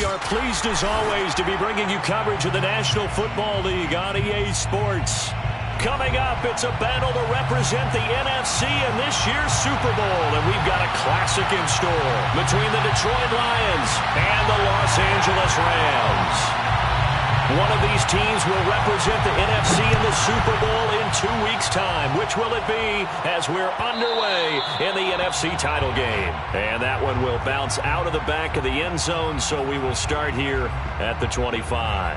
we are pleased as always to be bringing you coverage of the National Football League on EA Sports. Coming up, it's a battle to represent the NFC in this year's Super Bowl, and we've got a classic in store between the Detroit Lions and the Los Angeles Rams. One of these teams will represent the NFC in the Super Bowl in 2 weeks' time. Which will it be as we're underway in the NFC title game? And that one will bounce out of the back of the end zone, so we will start here at the 25.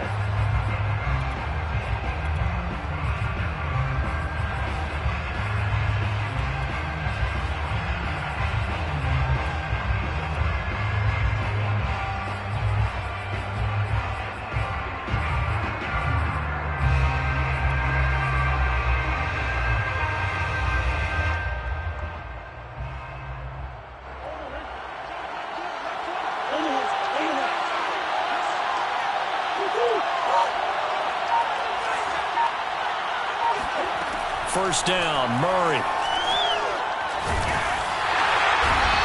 First down, Murray.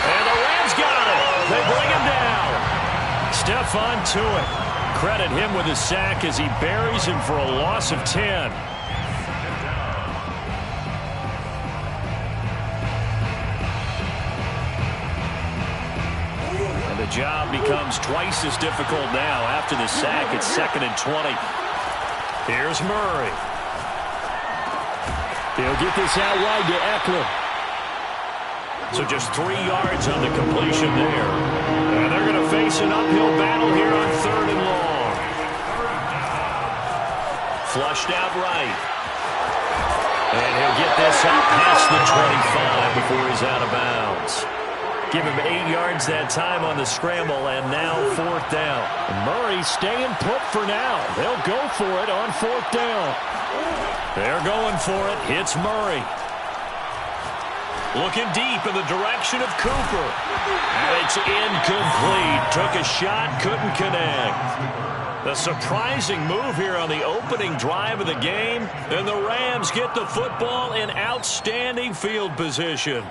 And the Rams got it. They bring him down. Stephon Tuitt. Credit him with a sack as he buries him for a loss of 10. And the job becomes twice as difficult now after the sack. It's 2nd and 20. Here's Murray. He'll get this out wide to Eckler. So just 3 yards on the completion there. And they're going to face an uphill battle here on 3rd and long. Flushed out right. And he'll get this up past the 25 before he's out of bounds. Give him 8 yards that time on the scramble, and now 4th down. Murray staying put for now. They'll go for it on 4th down. They're going for it. It's Murray. Looking deep in the direction of Cooper. And it's incomplete. Took a shot, couldn't connect. A surprising move here on the opening drive of the game. And the Rams get the football in outstanding field position.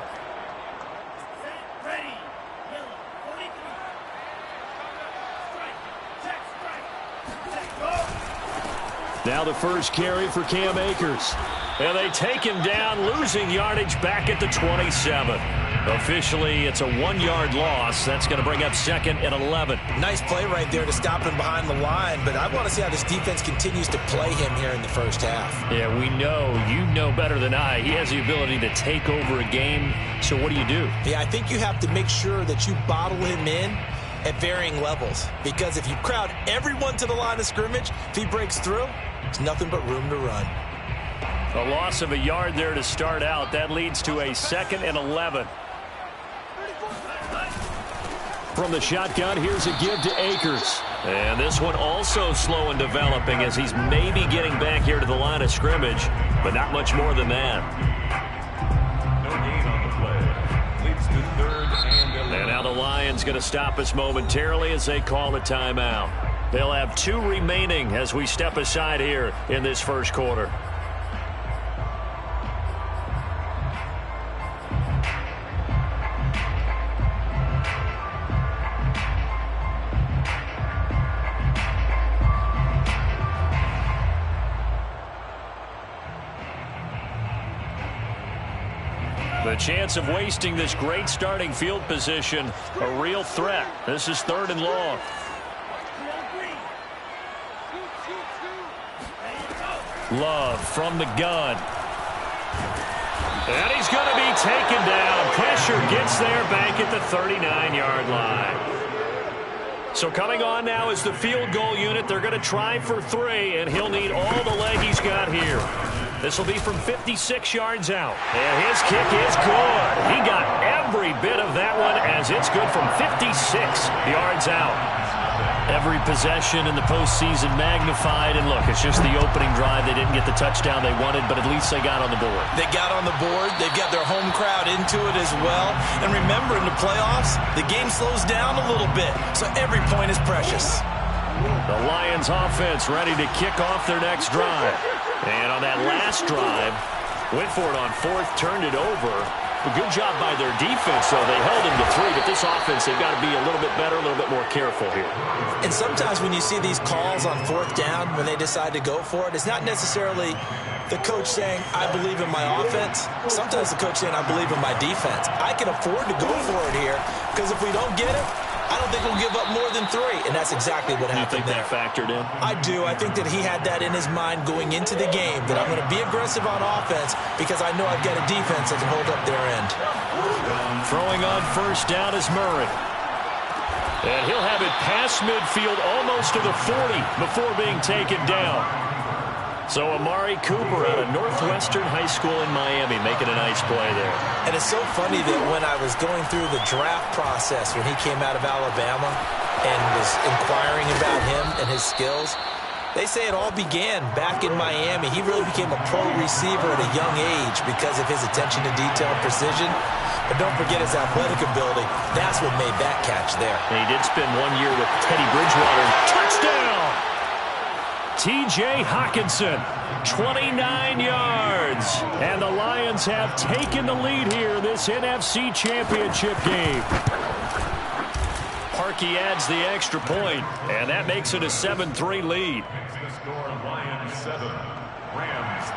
Now the first carry for Cam Akers. And they take him down, losing yardage back at the 27. Officially, it's a 1-yard loss. That's going to bring up 2nd and 11. Nice play right there to stop him behind the line, but I want to see how this defense continues to play him here in the first half. Yeah, we know. You know better than I. He has the ability to take over a game. So what do? Yeah, I think you have to make sure that you bottle him in at varying levels, because if you crowd everyone to the line of scrimmage, if he breaks through, there's nothing but room to run. A loss of a yard there to start out. That leads to a 2nd and 11. From the shotgun, here's a give to Akers. And this one also slow in developing as he's maybe getting back here to the line of scrimmage, but not much more than that. No gain on the play. Leads to 3rd and 11. And now the Lions going to stop us momentarily as they call a timeout. They'll have 2 remaining as we step aside here in this first quarter. The chance of wasting this great starting field position, a real threat. This is 3rd and long. Love from the gun. And he's going to be taken down. Pressure gets there back at the 39-yard line. So coming on now is the field goal unit. They're going to try for 3, and he'll need all the leg he's got here. This will be from 56 yards out. And his kick is good. He got every bit of that one as it's good from 56 yards out. Every possession in the postseason magnified. And look, it's just the opening drive. They didn't get the touchdown they wanted, but at least they got on the board. They got on the board. They've got their home crowd into it as well. And remember, in the playoffs, the game slows down a little bit, so every point is precious. The Lions offense ready to kick off their next drive. And on that last drive, went for it on 4th, turned it over. Good job by their defense, though. They held him to 3, but this offense, they've got to be a little bit better, a little bit more careful here. And sometimes when you see these calls on 4th down, when they decide to go for it, it's not necessarily the coach saying, I believe in my offense. Sometimes the coach saying, I believe in my defense. I can afford to go for it here, because if we don't get it, I don't think we'll give up more than 3, and that's exactly what happened there. You think that factored in? I do. I think that he had that in his mind going into the game, that I'm going to be aggressive on offense because I know I've got a defense that can hold up their end. Throwing on 1st down is Murray. And he'll have it past midfield almost to the 40 before being taken down. So Amari Cooper out of Northwestern High School in Miami making a nice play there. And it's so funny that when I was going through the draft process when he came out of Alabama and was inquiring about him and his skills, they say it all began back in Miami. He really became a pro receiver at a young age because of his attention to detail and precision. But don't forget his athletic ability. That's what made that catch there. And he did spend 1 year with Teddy Bridgewater. Touchdown! T.J. Hawkinson, 29 yards. And the Lions have taken the lead here in this NFC Championship game. Parkey adds the extra point, and that makes it a 7-3 lead. The score, Lions 7, Rams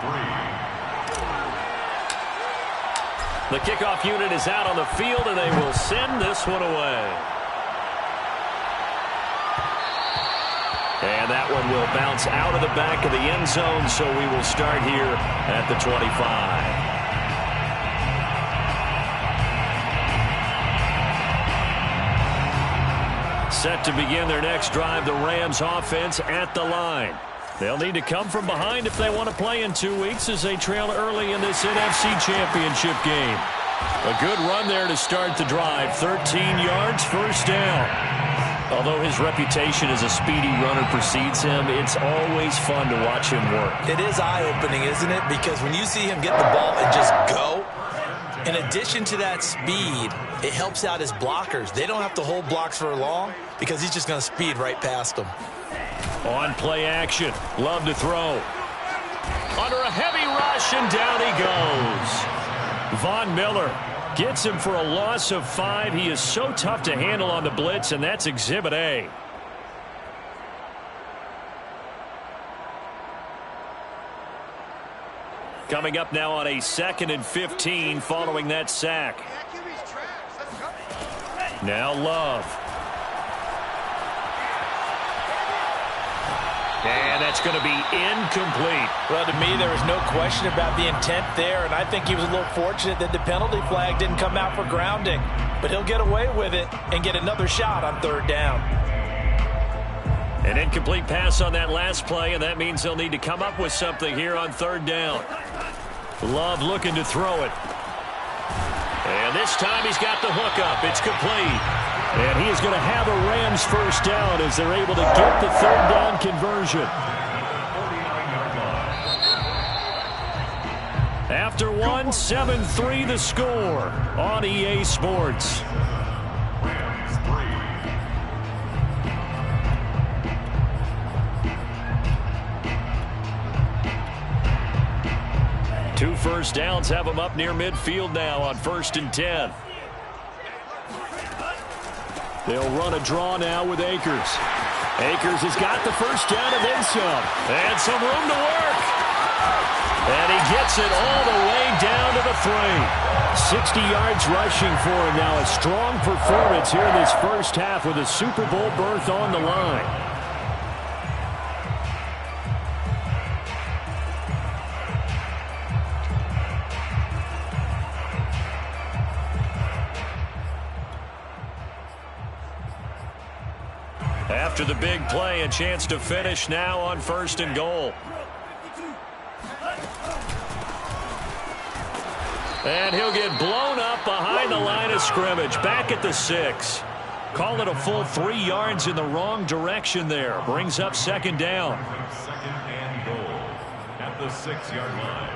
3. The kickoff unit is out on the field, and they will send this one away. And that one will bounce out of the back of the end zone, so we will start here at the 25. Set to begin their next drive, the Rams offense at the line. They'll need to come from behind if they want to play in 2 weeks as they trail early in this NFC Championship game. A good run there to start the drive. 13 yards, 1st down. Although his reputation as a speedy runner precedes him, it's always fun to watch him work. It is eye-opening, isn't it? Because when you see him get the ball and just go, in addition to that speed, it helps out his blockers. They don't have to hold blocks for long because he's just going to speed right past them. On play action, Love to throw. Under a heavy rush, and down he goes. Von Miller gets him for a loss of 5. He is so tough to handle on the blitz, and that's Exhibit A. Coming up now on a 2nd and 15 following that sack. Now Love. And that's going to be incomplete. Well, to me, there was no question about the intent there, and I think he was a little fortunate that the penalty flag didn't come out for grounding. But he'll get away with it and get another shot on 3rd down. An incomplete pass on that last play, and that means they'll need to come up with something here on 3rd down. Love looking to throw it. And this time he's got the hook up. It's complete. And he is going to have a Rams 1st down as they're able to get the 3rd down conversion. After 7-3 the score on EA Sports. Rams 3. 2 1st downs have them up near midfield now on 1st and 10. They'll run a draw now with Akers. Akers has got the 1st down and then some. And some room to work. And he gets it all the way down to the 3. 60 yards rushing for him now. A strong performance here in this 1st half with a Super Bowl berth on the line. After the big play, a chance to finish now on 1st and goal. And he'll get blown up behind the line of scrimmage. Back at the 6. Call it a full 3 yards in the wrong direction there. Brings up 2nd down. 2nd and goal at the 6-yard line.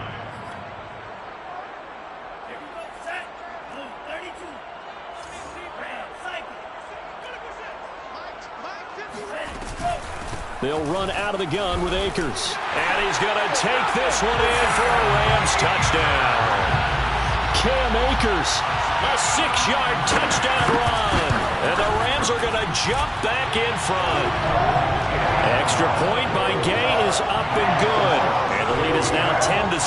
They'll run out of the gun with Akers. And he's going to take this one in for a Rams touchdown. Cam Akers. A 6-yard touchdown run. And the Rams are going to jump back in front. Extra point by Gay is up and good. And the lead is now 10-7.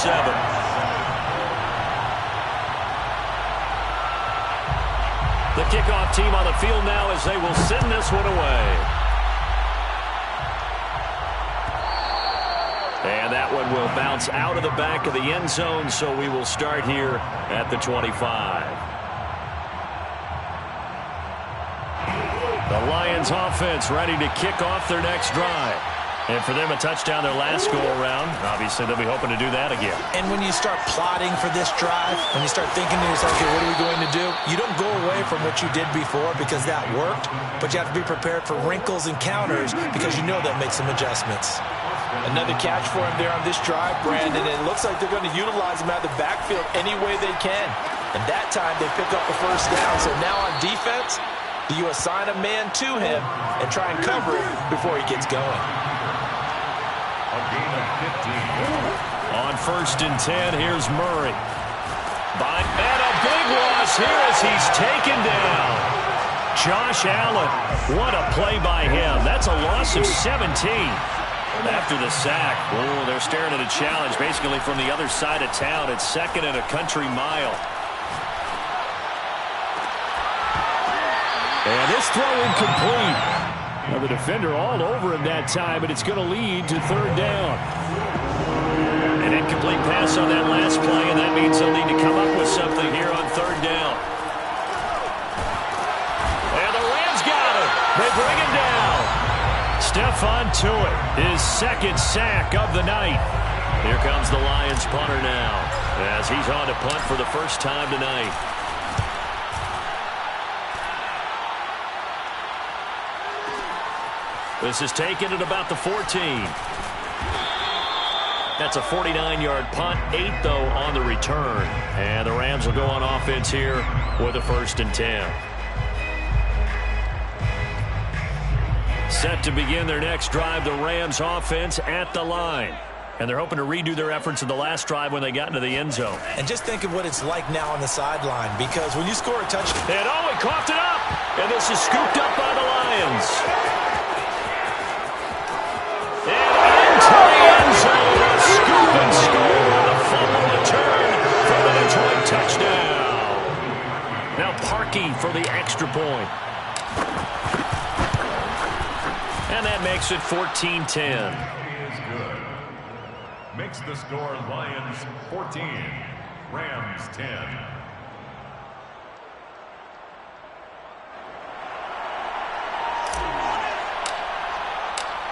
The kickoff team on the field now as they will send this one away. And that one will bounce out of the back of the end zone, so we will start here at the 25. The Lions offense ready to kick off their next drive. And for them, a touchdown their last go-around. Obviously, they'll be hoping to do that again. And when you start plotting for this drive, when you start thinking to yourself, okay, what are we going to do? You don't go away from what you did before because that worked, but you have to be prepared for wrinkles and counters because you know they'll make some adjustments. Another catch for him there on this drive, Brandon. It looks like they're going to utilize him out of the backfield any way they can. And that time, they pick up the first down. So now on defense, do you assign a man to him and try and cover him before he gets going? A gain of 15. On 1st and 10, here's Murray. And a big loss here as he's taken down. Josh Allen, what a play by him. That's a loss of 17. After the sack, oh, they're staring at a challenge basically from the other side of town. It's 2nd and a country mile. And this throw incomplete. Now the defender all over him that time, but it's going to lead to 3rd down. An incomplete pass on that last play, and that means they'll need to come up with something here on 3rd down. And the Rams got him. They bring him down. Stephon Tuitt, his 2nd sack of the night. Here comes the Lions punter now as he's on to punt for the first time tonight. This is taken at about the 14. That's a 49-yard punt, 8 though on the return. And the Rams will go on offense here with a 1st and 10. Set to begin their next drive, the Rams offense at the line. And they're hoping to redo their efforts in the last drive when they got into the end zone. And just think of what it's like now on the sideline, because when you score a touchdown... And oh, he coughed it up! And this is scooped up by the Lions. And into the end zone, a scoop and score on a fumble return for the Detroit touchdown. Now Parkey for the extra point. And that makes it 14-10. Is good. Makes the score Lions 14, Rams 10.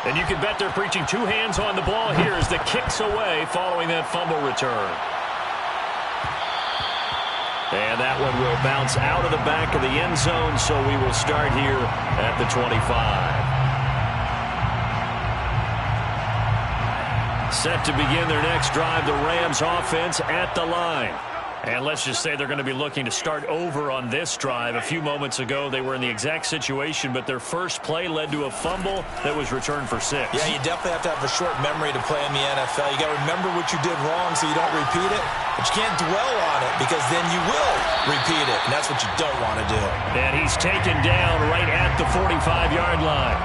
And you can bet they're preaching 2 hands on the ball here as the kick's away following that fumble return. And that one will bounce out of the back of the end zone, so we will start here at the 25. Set to begin their next drive, the Rams offense at the line. And let's just say they're going to be looking to start over on this drive. A few moments ago, they were in the exact situation, but their first play led to a fumble that was returned for 6. Yeah, you definitely have to have a short memory to play in the NFL. You got to remember what you did wrong so you don't repeat it, but you can't dwell on it because then you will repeat it, and that's what you don't want to do. And he's taken down right at the 45-yard line.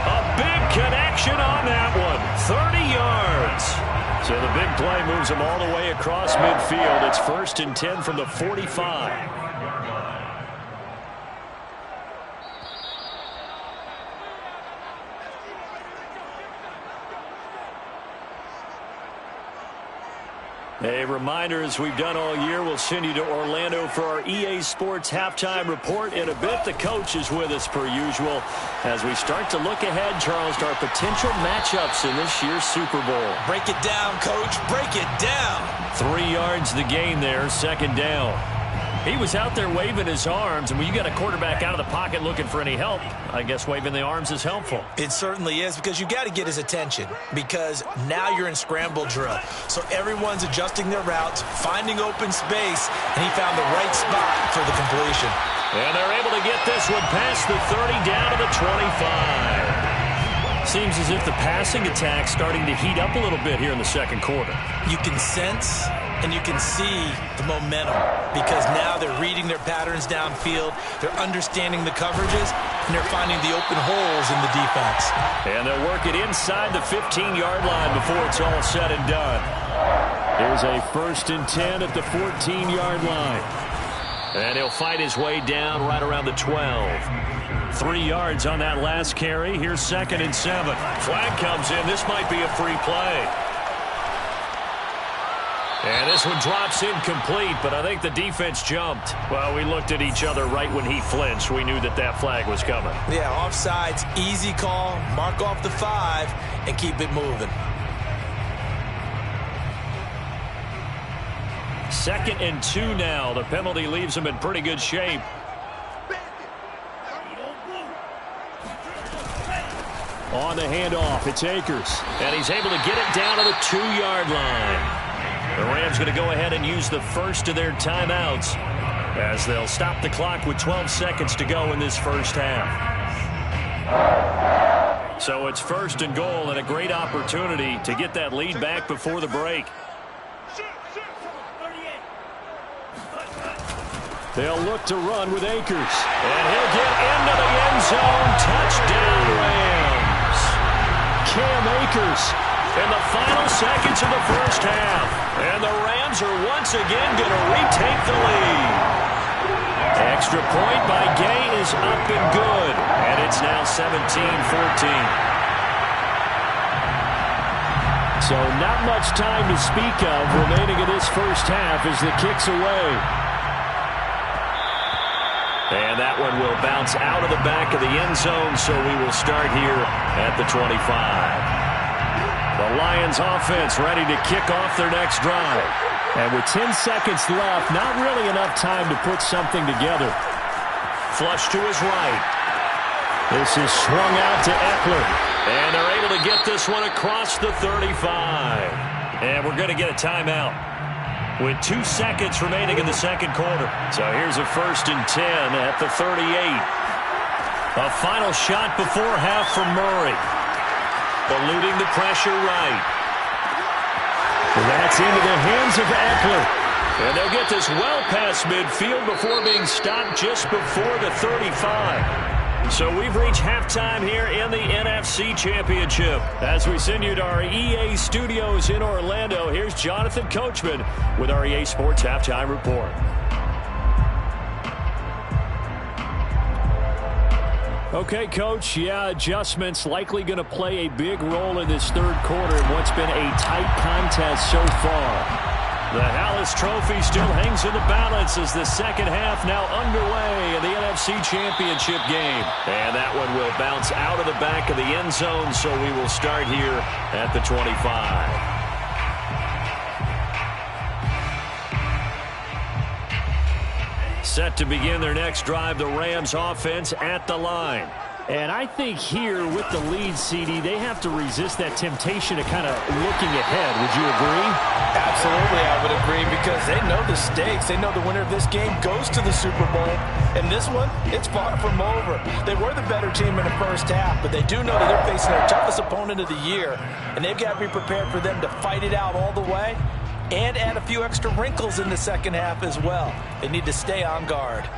A big connection on that one. 30 yards. So the big play moves them all the way across midfield. It's 1st and 10 from the 45. A reminder, as we've done all year, we'll send you to Orlando for our EA Sports Halftime Report. In a bit, the coach is with us per usual as we start to look ahead, Charles, to our potential matchups in this year's Super Bowl. Break it down, Coach. Break it down. 3 yards the gain there, 2nd down. He was out there waving his arms, and when you got a quarterback out of the pocket looking for any help, I guess waving the arms is helpful. It certainly is, because you got to get his attention, because now you're in scramble drill. So everyone's adjusting their routes, finding open space, and he found the right spot for the completion. And they're able to get this one past the 30 down to the 25. Seems as if the passing attack's starting to heat up a little bit here in the second quarter. You can sense and you can see the momentum because now they're reading their patterns downfield, they're understanding the coverages, and they're finding the open holes in the defense. And they'll work it inside the 15-yard line before it's all said and done. Here's a 1st and 10 at the 14-yard line. And he'll fight his way down right around the 12. 3 yards on that last carry. Here's 2nd and 7. Flag comes in. This might be a free play. And this one drops incomplete, but I think the defense jumped. Well, we looked at each other right when he flinched. We knew that that flag was coming. Yeah, offsides, easy call. Mark off the 5 and keep it moving. 2nd and 2 now. The penalty leaves him in pretty good shape. On the handoff, it's Akers. And he's able to get it down to the 2-yard line. The Rams going to go ahead and use the first of their timeouts as they'll stop the clock with 12 seconds to go in this first half. So it's 1st and goal and a great opportunity to get that lead back before the break. They'll look to run with Akers. And he'll get into the end zone. Touchdown, Rams. Cam Akers in the final seconds of the first half. And the Rams are once again going to retake the lead. Extra point by Gay is up and good. And it's now 17-14. So not much time to speak of remaining in this first half as the kick's away. And that one will bounce out of the back of the end zone, so we will start here at the 25. The Lions offense ready to kick off their next drive. And with 10 seconds left, not really enough time to put something together. Flush to his right. This is swung out to Eckler. And they're able to get this one across the 35. And we're going to get a timeout with 2 seconds remaining in the second quarter. So here's a 1st and 10 at the 38. A final shot before half from Murray. Eluding the pressure right. That's into the hands of Eckler. And they'll get this well past midfield before being stopped just before the 35. So we've reached halftime here in the NFC Championship. As we send you to our EA studios in Orlando, here's Jonathan Coachman with our EA Sports Halftime Report. Okay, Coach, yeah, adjustments likely going to play a big role in this third quarter in what's been a tight contest so far. The Hallis Trophy still hangs in the balance as the second half now underway in the NFC Championship game. And that one will bounce out of the back of the end zone, so we will start here at the 25. Set to begin their next drive, the Rams offense at the line. And I think here with the lead, CD, they have to resist that temptation of kind of looking ahead. Would you agree? Absolutely, I would agree, because they know the stakes. They know the winner of this game goes to the Super Bowl. And this one, it's far from over. They were the better team in the first half, but they do know that they're facing their toughest opponent of the year. And they've got to be prepared for them to fight it out all the way and add a few extra wrinkles in the second half as well. They need to stay on guard.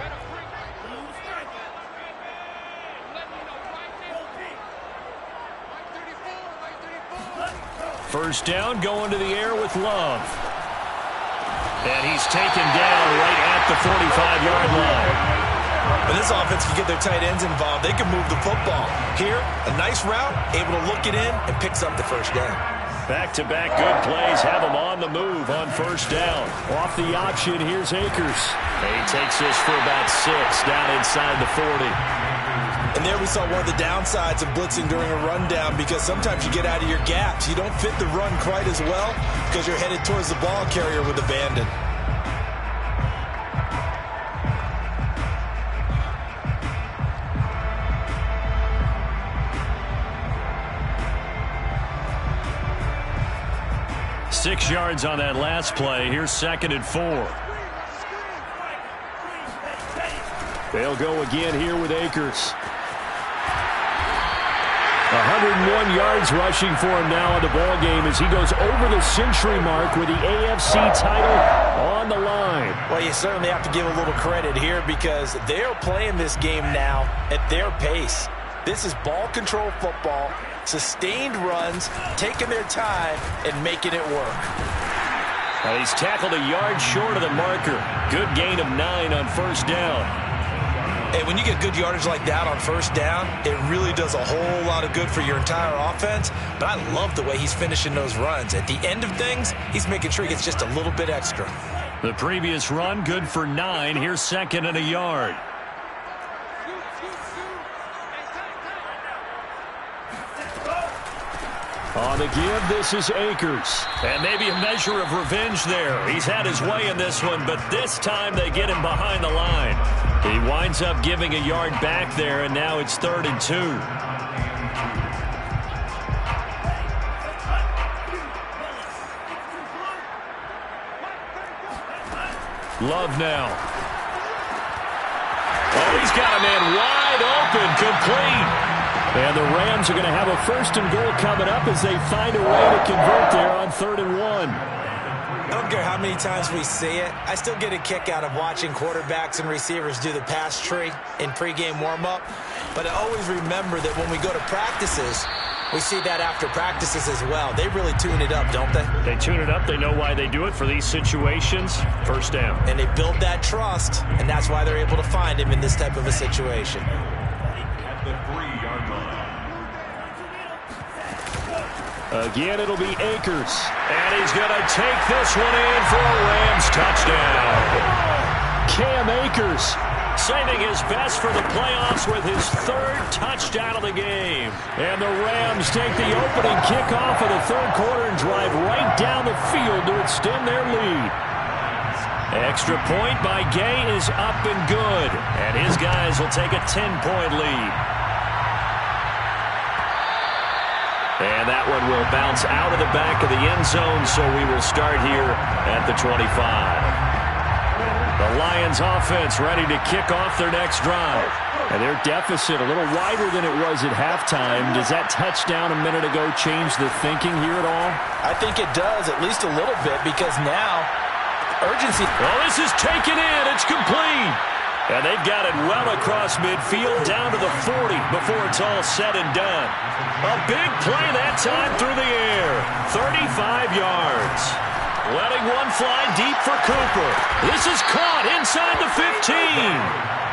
First down, going to the air with Love. And he's taken down right at the 45-yard line. When this offense can get their tight ends involved, they can move the football. Here, a nice route, able to look it in, and picks up the first down. Back-to-back good plays have him on the move on first down. Off the option, here's Akers. He takes this for about 6 down inside the 40. And there we saw one of the downsides of blitzing during a rundown, because sometimes you get out of your gaps. You don't fit the run quite as well because you're headed towards the ball carrier with abandon. Six yards on that last play. Here's 2nd and 4. They'll go again here with Akers. 101 yards rushing for him now in the ball game as he goes over the century mark with the AFC title on the line. Well, you certainly have to give a little credit here because they're playing this game now at their pace. This is ball control football, sustained runs, taking their time and making it work. He's tackled a yard short of the marker. Good gain of 9 on first down. Hey, when you get good yardage like that on first down, it really does a whole lot of good for your entire offense. But I love the way he's finishing those runs. At the end of things, he's making sure he gets just a little bit extra. The previous run, good for 9. Here's 2nd and a yard. On the give, this is Akers. And maybe a measure of revenge there. He's had his way in this one, but this time they get him behind the line. He winds up giving a yard back there, and now it's 3rd and 2. Love now. Oh, he's got a man wide open, complete. And the Rams are going to have a 1st and goal coming up as they find a way to convert there on 3rd and 1. I don't care how many times we see it. I still get a kick out of watching quarterbacks and receivers do the pass tree in pregame warm-up. But I always remember that when we go to practices, we see that after practices as well. They really tune it up, don't they? They tune it up. They know why they do it for these situations. 1st down. And they build that trust, and that's why they're able to find him in this type of a situation. At the 3-yard line. Again, it'll be Akers. And he's going to take this one in for a Rams touchdown. Cam Akers saving his best for the playoffs with his 3rd touchdown of the game. And the Rams take the opening kickoff of the 3rd quarter and drive right down the field to extend their lead. Extra point by Gay is up and good. And his guys will take a 10-point lead. And that one will bounce out of the back of the end zone, so we will start here at the 25. The Lions offense ready to kick off their next drive. And their deficit a little wider than it was at halftime. Does that touchdown a minute ago change the thinking here at all? I think it does, at least a little bit, because now urgency. Well, this is taken in. It's complete. And they've got it well across midfield down to the 40 before it's all said and done. A big play that time through the air. 35 yards. Letting one fly deep for Cooper. This is caught inside the 15.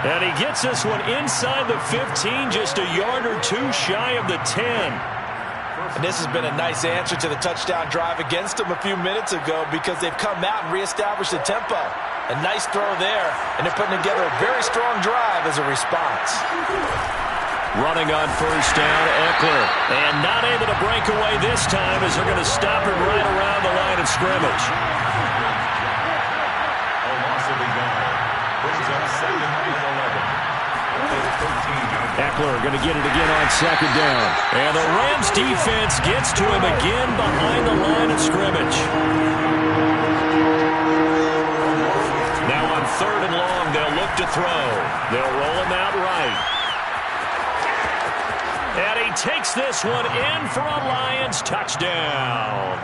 And he gets this one inside the 15, just a yard or 2 shy of the 10. And this has been a nice answer to the touchdown drive against them a few minutes ago because they've come out and reestablished the tempo. A nice throw there, and they're putting together a very strong drive as a response. Running on 1st down, Eckler. And not able to break away this time as they're going to stop him right around the line of scrimmage. A loss of a yard. Brings up 2nd and 11. Eckler going to get it again on 2nd down. And the Rams defense gets to him again behind the line of scrimmage. Now on 3rd and long, they'll look to throw. They'll roll him out right. And he takes this one in for a Lions touchdown.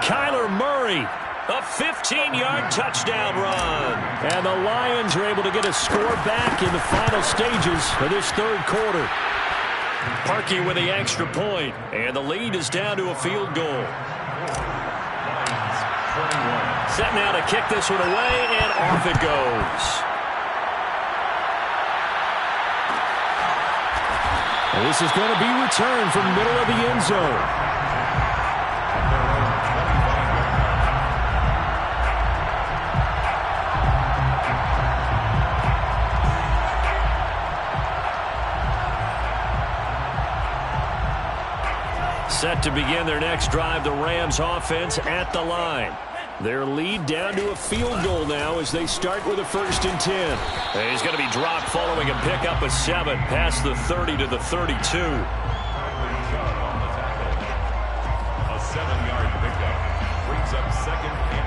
Kyler Murray, a 15-yard touchdown run. And the Lions are able to get a score back in the final stages of this 3rd quarter. Parkey with the extra point, and the lead is down to a field goal. Set now to kick this one away, and off it goes. And this is going to be returned from the middle of the end zone. Set to begin their next drive, the Rams offense at the line. Their lead down to a field goal now as they start with a 1st and 10. And he's going to be dropped following a pickup of 7 past the 30 to the 32. A 7-yard pickup brings up 2nd and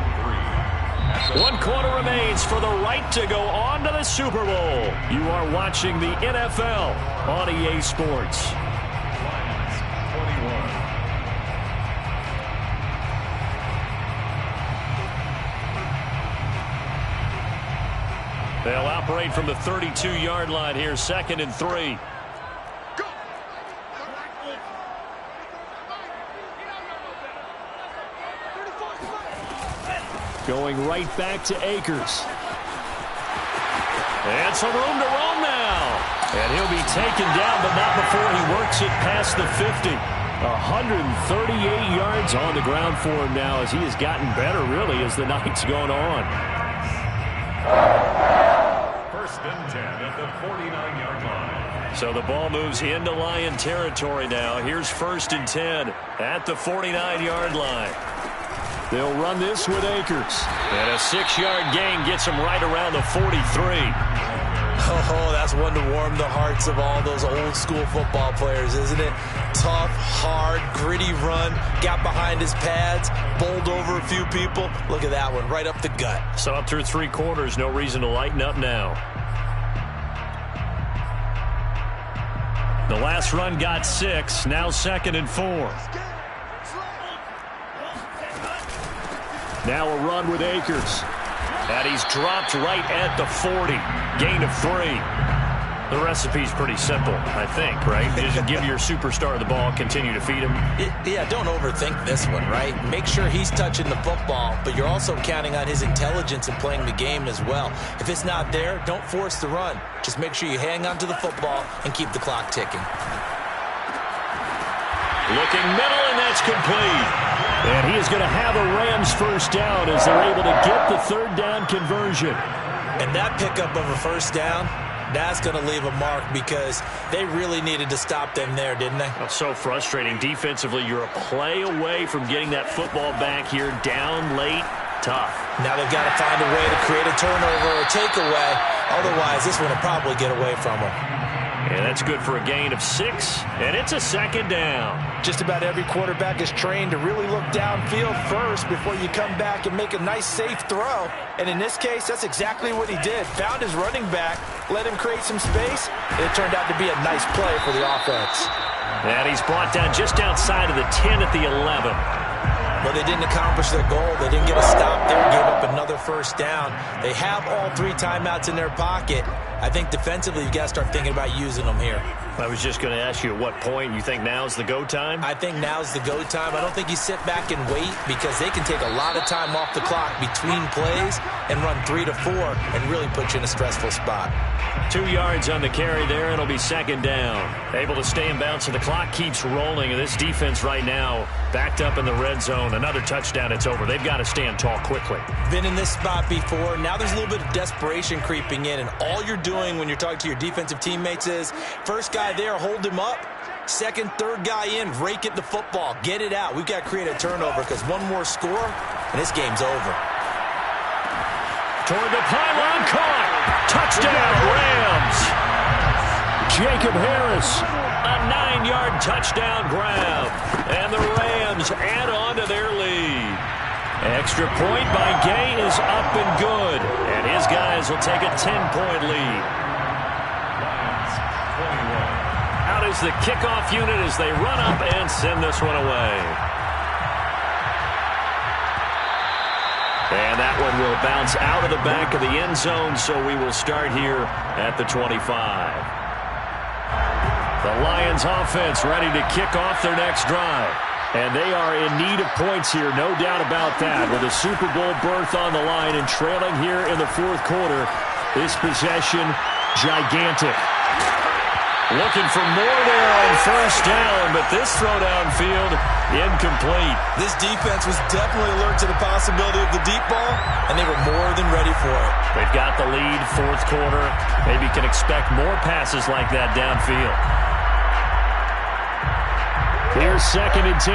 3. 1 quarter remains for the right to go on to the Super Bowl. You are watching the NFL on EA Sports. operate from the 32-yard line here, 2nd and 3. Going right back to Akers. And some room to roam now. And he'll be taken down, but not before he works it past the 50. 138 yards on the ground for him now as he has gotten better, really, as the night's gone on. 1st and 10 at the 49-yard line. So the ball moves into Lion territory now. Here's 1st and 10 at the 49-yard line. They'll run this with Akers. And a 6-yard gain gets him right around the 43. Oh, that's one to warm the hearts of all those old-school football players, isn't it? Tough, hard, gritty run, got behind his pads, bowled over a few people. Look at that one, right up the gut. So up through 3 quarters, no reason to lighten up now. The last run got 6, now 2nd and 4. Now a run with Akers. And he's dropped right at the 40. Gain of 3. The recipe's pretty simple, I think, right? You just give your superstar the ball, continue to feed him. Yeah, don't overthink this one, right? Make sure he's touching the football, but you're also counting on his intelligence in playing the game as well. If it's not there, don't force the run. Just make sure you hang on to the football and keep the clock ticking. Looking middle, and that's complete. And he is going to have a Rams 1st down as they're able to get the 3rd down conversion. And that pickup of a 1st down, that's going to leave a mark because they really needed to stop them there, didn't they? That's so frustrating. Defensively, you're a play away from getting that football back here, down late, tough. Now they've got to find a way to create a turnover or a takeaway. Otherwise, this one will probably get away from them. And that's good for a gain of 6, and it's a 2nd down. Just about every quarterback is trained to really look downfield first before you come back and make a nice, safe throw. And in this case, that's exactly what he did. Found his running back, let him create some space, and it turned out to be a nice play for the offense. And he's brought down just outside of the 10 at the 11. Well, they didn't accomplish their goal. They didn't get a stop there, gave up another 1st down. They have all 3 timeouts in their pocket. I think defensively, you've got to start thinking about using them here. I was just going to ask you at what point you think now's the go time? I think now's the go time. I don't think you sit back and wait because they can take a lot of time off the clock between plays and run 3 to 4 and really put you in a stressful spot. 2 yards on the carry there, and it'll be 2nd down. Able to stay in bounds, and the clock keeps rolling. And this defense right now backed up in the red zone. Another touchdown, it's over. They've got to stand tall quickly. Been in this spot before. Now there's a little bit of desperation creeping in, and all you're doing when you're talking to your defensive teammates is first guy there, hold him up. 2nd, 3rd guy in, rake it the football. Get it out. We've got to create a turnover because one more score, and this game's over. Toward the pylon, caught. Touchdown, Rams. Jacob Harris, a 9-yard touchdown grab. And the Rams add on to their lead. Extra point by Gay is up and good. And his guys will take a 10-point lead. Out is the kickoff unit as they run up and send this one away. And that one will bounce out of the back of the end zone, so we will start here at the 25. The Lions offense ready to kick off their next drive. And they are in need of points here, no doubt about that. With a Super Bowl berth on the line and trailing here in the 4th quarter, this possession gigantic. Looking for more there on 1st down, but this throw downfield incomplete. This defense was definitely alert to the possibility of the deep ball, and they were more than ready for it. They've got the lead, 4th quarter. Maybe can expect more passes like that downfield. Here's 2nd and 10.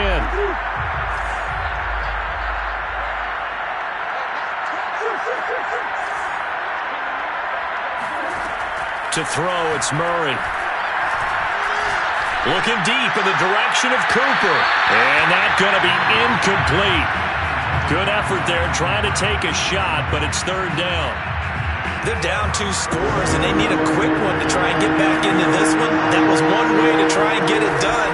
To throw, it's Murray. Looking deep in the direction of Cooper. And that's going to be incomplete. Good effort there trying to take a shot, but it's 3rd down. They're down 2 scores, and they need a quick one to try and get back into this one. That was one way to try and get it done.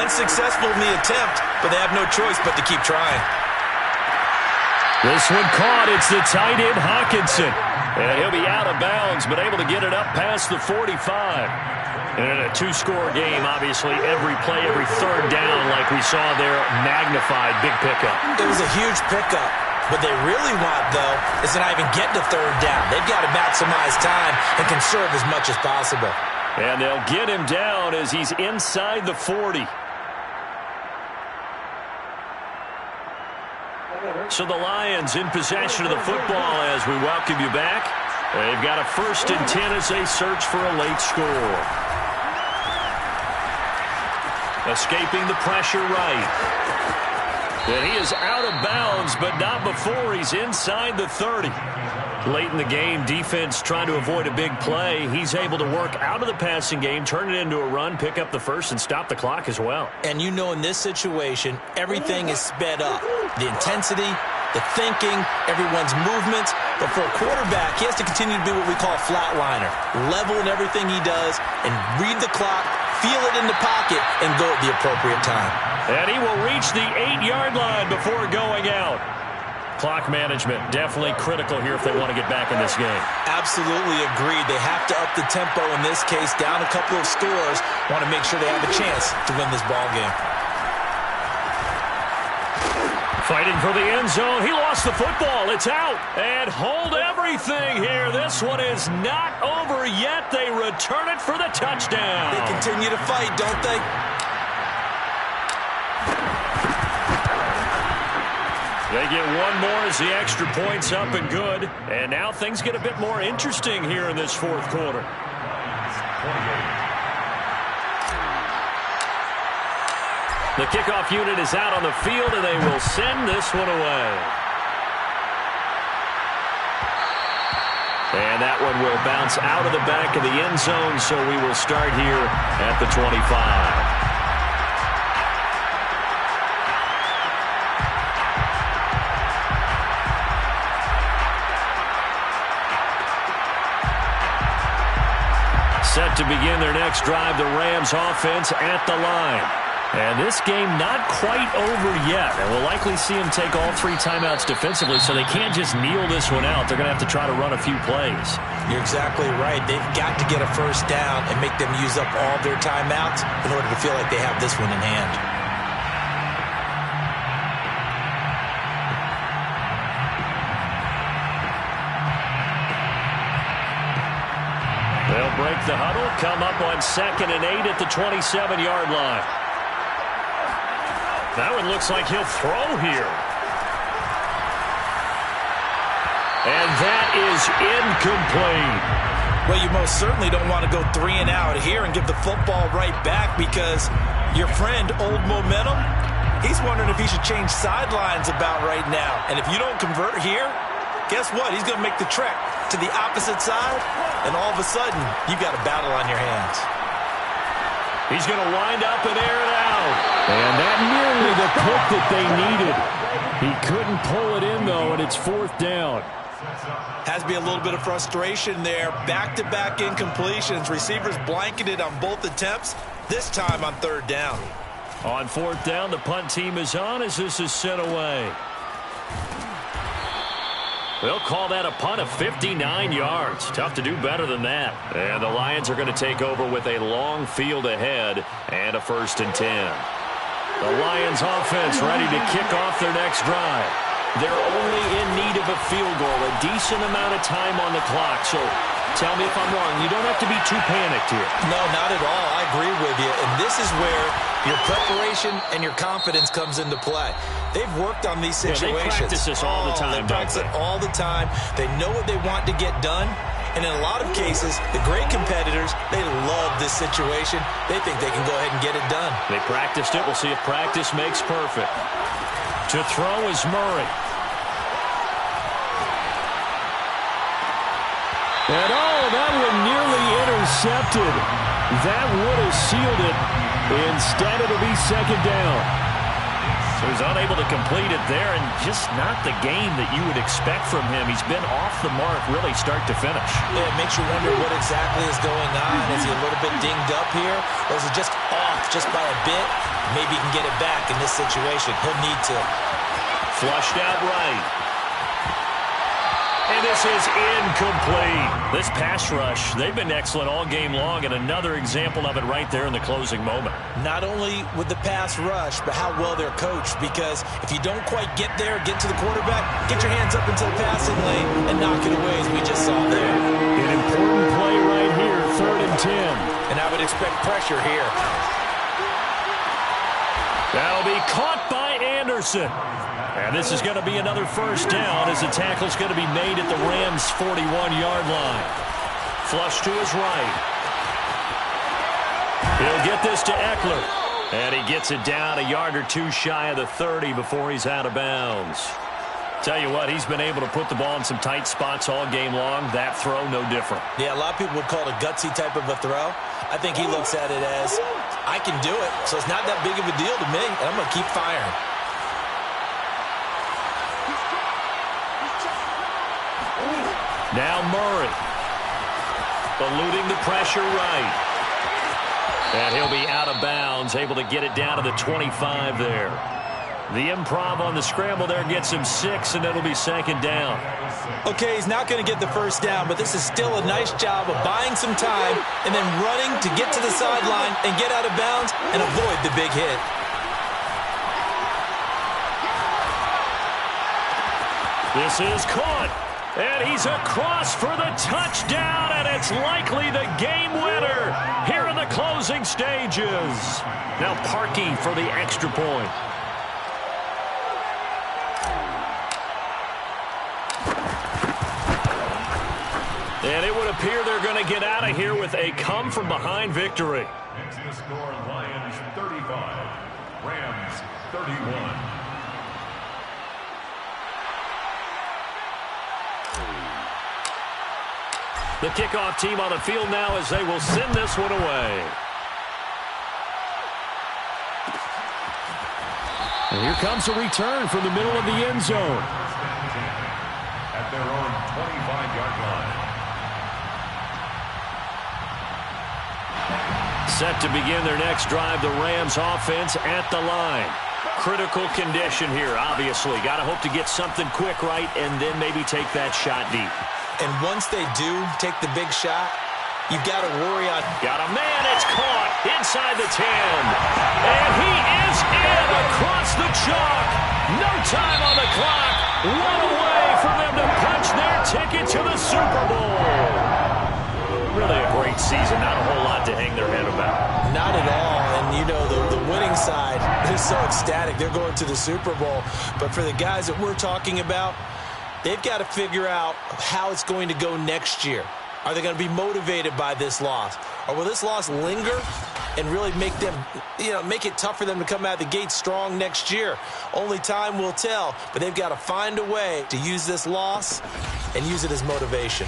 Unsuccessful in the attempt, but they have no choice but to keep trying. This one caught. It's the tight end, Hawkinson. And he'll be out of bounds, but able to get it up past the 45. And in a two-score game, obviously, every play, every third down, like we saw there, magnified, big pickup. It was a huge pickup. What they really want, though, is to not even get to third down. They've got to maximize time and conserve as much as possible. And they'll get him down as he's inside the 40. So the Lions in possession of the football as we welcome you back. They've got a 1st and 10 as they search for a late score. Escaping the pressure right. And he is out of bounds, but not before he's inside the 30. Late in the game, defense trying to avoid a big play. He's able to work out of the passing game, turn it into a run, pick up the first, and stop the clock as well. And you know in this situation, everything is sped up. The intensity, the thinking, everyone's movements. But for a quarterback, he has to continue to be what we call a flatliner. Level in everything he does and read the clock, feel it in the pocket, and go at the appropriate time. And he will reach the 8-yard line before going out. Clock management definitely critical here if they want to get back in this game. Absolutely agreed. They have to up the tempo in this case, down a couple of scores. Want to make sure they have a chance to win this ball game. Fighting for the end zone. He lost the football. It's out. And hold everything here. This one is not over yet. They return it for the touchdown. They continue to fight, don't they? They get one more as the extra point's up and good. And now things get a bit more interesting here in this fourth quarter. The kickoff unit is out on the field, and they will send this one away. And that one will bounce out of the back of the end zone, so we will start here at the 25. Set to begin their next drive, the Rams offense at the line. And this game not quite over yet. And we'll likely see them take all 3 timeouts defensively, so they can't just kneel this one out. They're going to have to try to run a few plays. You're exactly right. They've got to get a first down and make them use up all their timeouts in order to feel like they have this one in hand. They'll break the huddle, come up on 2nd and 8 at the 27-yard line. That one looks like he'll throw here. And that is incomplete. Well, you most certainly don't want to go 3 and out here and give the football right back because your friend, Old Momentum, he's wondering if he should change sidelines about right now. And if you don't convert here, guess what? He's going to make the trek to the opposite side, and all of a sudden, you've got a battle on your hands. He's going to wind up and air it out. And that nearly the pick that they needed. He couldn't pull it in, though, and it's 4th down. Has to be a little bit of frustration there. Back-to-back incompletions. Receivers blanketed on both attempts, this time on 3rd down. On 4th down, the punt team is on as this is sent away. They'll call that a punt of 59 yards. Tough to do better than that. And the Lions are going to take over with a long field ahead and a 1st and 10. The Lions offense ready to kick off their next drive. They're only in need of a field goal, a decent amount of time on the clock. So tell me if I'm wrong. You don't have to be too panicked here. No, not at all. I agree with you. And this is where your preparation and your confidence comes into play. They've worked on these situations. Yeah, they practice this all the time. They practice it all the time. They know what they want to get done. And in a lot of cases, the great competitors, they love this situation. They think they can go ahead and get it done. They practiced it. We'll see if practice makes perfect. To throw is Murray. And that one nearly intercepted. That would have sealed it. Instead, it'll be 2nd down. So he's unable to complete it there, and just not the game that you would expect from him. He's been off the mark really start to finish. Yeah, it makes you wonder what exactly is going on. Is he a little bit dinged up here, or is it just off just by a bit? Maybe he can get it back in this situation. He'll need to. Flushed out right. And this is incomplete. This pass rush, they've been excellent all game long, and another example of it right there in the closing moment. Not only with the pass rush, but how well they're coached, because if you don't quite get there, get to the quarterback, get your hands up into the passing lane and knock it away, as we just saw there. An important play right here, 3rd and 10. And I would expect pressure here. That'll be caught by Anderson. And this is going to be another first down as the tackle's going to be made at the Rams' 41-yard line. Flush to his right. He'll get this to Eckler. And he gets it down a yard or two shy of the 30 before he's out of bounds. Tell you what, he's been able to put the ball in some tight spots all game long. That throw, no different. Yeah, a lot of people would call it a gutsy type of a throw. I think he looks at it as, I can do it, so it's not that big of a deal to me, and I'm going to keep firing. Now Murray, eluding the pressure right. And he'll be out of bounds, able to get it down to the 25 there. The improv on the scramble there gets him 6, and it'll be 2nd down. Okay, he's not going to get the first down, but this is still a nice job of buying some time and then running to get to the sideline and get out of bounds and avoid the big hit. This is caught. And he's across for the touchdown, and it's likely the game winner here in the closing stages. Now Parkey for the extra point. And it would appear they're going to get out of here with a come-from-behind victory. Extra score, Lions 35, Rams 31. The kickoff team on the field now as they will send this one away. And here comes a return from the middle of the end zone. At their own 25-yard line. Set to begin their next drive, the Rams offense at the line. Critical condition here, obviously. Got to hope to get something quick right and then maybe take that shot deep. And once they do take the big shot, you've got to worry on. Got a man, it's caught inside the 10. And he is in across the chalk. No time on the clock. One away for them to punch their ticket to the Super Bowl. Really a great season. Not a whole lot to hang their head about. Not at all. And, you know, the winning side, they're so ecstatic. They're going to the Super Bowl. But for the guys that we're talking about, they've got to figure out how it's going to go next year. Are they going to be motivated by this loss? Or will this loss linger and really make them, make it tough for them to come out of the gate strong next year? Only time will tell, but they've got to find a way to use this loss and use it as motivation.